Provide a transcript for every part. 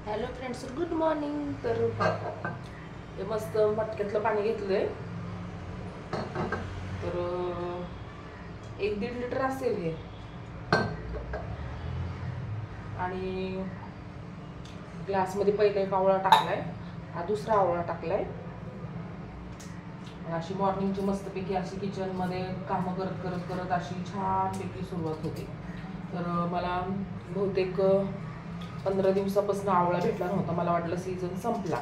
Hello friends, good morning. तर हे मस्त मटक्यातलं पाणी घेतलंय. तर 1-1.5 लिटर असेल हे. आणि ग्लासमध्ये पहिला एक आवळा टाकलाय, हा दुसरा आवळा टाकलाय. अशी मॉर्निंगची मस्तपैकी अशी किचनमध्ये कामं करत करत करत अशी छानपैकी सुरुवात होते. तर मला बहुतेक 15 दिवसापासून आवळा भेटला नव्हता. मला वाटलं सीझन संपला,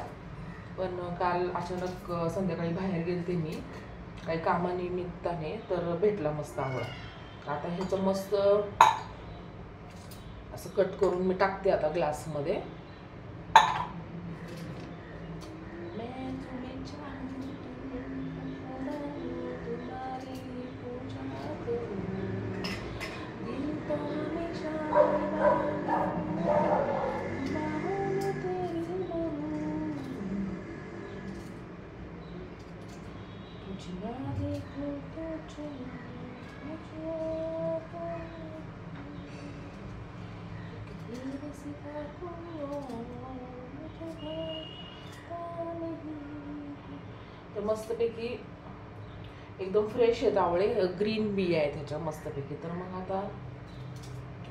पण काल अचानक संध्याकाळी बाहेर गेलते मी काही कामानिमित्ताने, तर भेटला मस्त आवळा. आता ह्याचं मस्त असं कट करून मी टाकते आता ग्लासमध्ये. तर मस्तपैकी एकदम फ्रेश आहेत आवळे, ग्रीन बी आहे त्याच्या मस्तपैकी. तर मग आता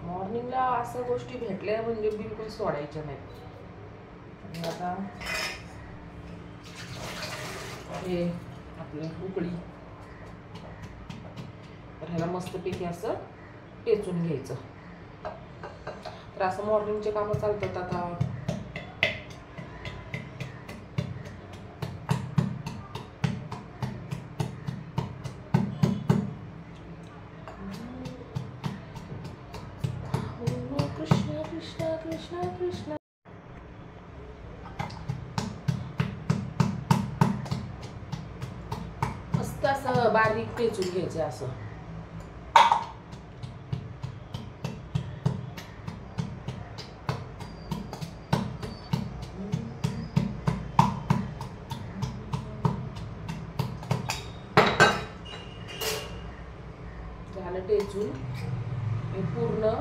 मॉर्निंगला अशा गोष्टी भेटल्या म्हणजे बिलकुल सोडायच्या नाहीत. आणि आता हे आपलं उकळी, तर ह्याला मस्तपैकी असं टेचून घ्यायचं. तर असं मॉर्निंगचे कामं चालतात आता. कृष्ण कृष्ण कृष्ण कृष्ण. मस्त असं बारीक टेचून घ्यायचं असं. झालं टेचून हे पूर्ण.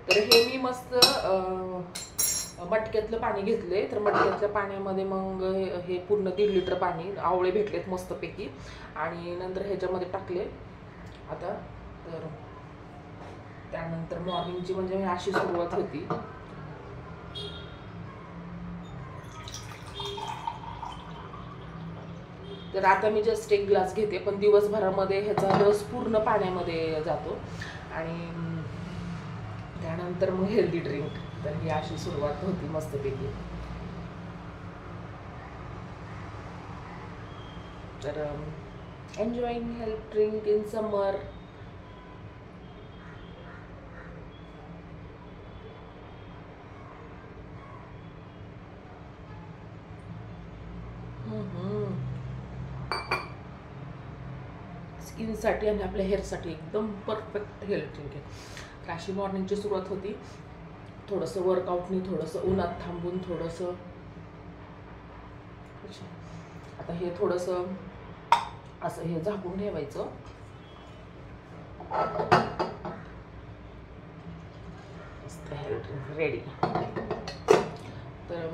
तर हे मी मस्त मटक्यातलं पाणी घेतलंय. तर मटक्यातल्या पाण्यामध्ये मग हे पूर्ण 1.5 लिटर पाणी, आवळे भेटलेत मस्तपैकी, आणि नंतर ह्याच्यामध्ये टाकले आता. तर त्यानंतर मॉर्निंगची म्हणजे अशी सुरुवात होती. तर आता मी जस्ट एक ग्लास घेते, पण दिवसभरामध्ये ह्याचा रस पूर्ण पाण्यामध्ये जातो. आणि त्यानंतर मग हेल्दी ड्रिंक. तर ही अशी सुरुवात होती मस्तपैकी. तर enjoying health drink in summer. स्किनसाठी आणि आपल्या हेअरसाठी एकदम परफेक्ट हेल्थ ड्रिंक आहे. तर अशी मॉर्निंगची सुरुवात होती. थोडंसं वर्कआउटनी, थोडंसं उन्हात थांबून, थोडंसं. आता हे थोडंसं असं हे झाकून ठेवायचं. मस्त हेल्थ ड्रिंक रेडी. तर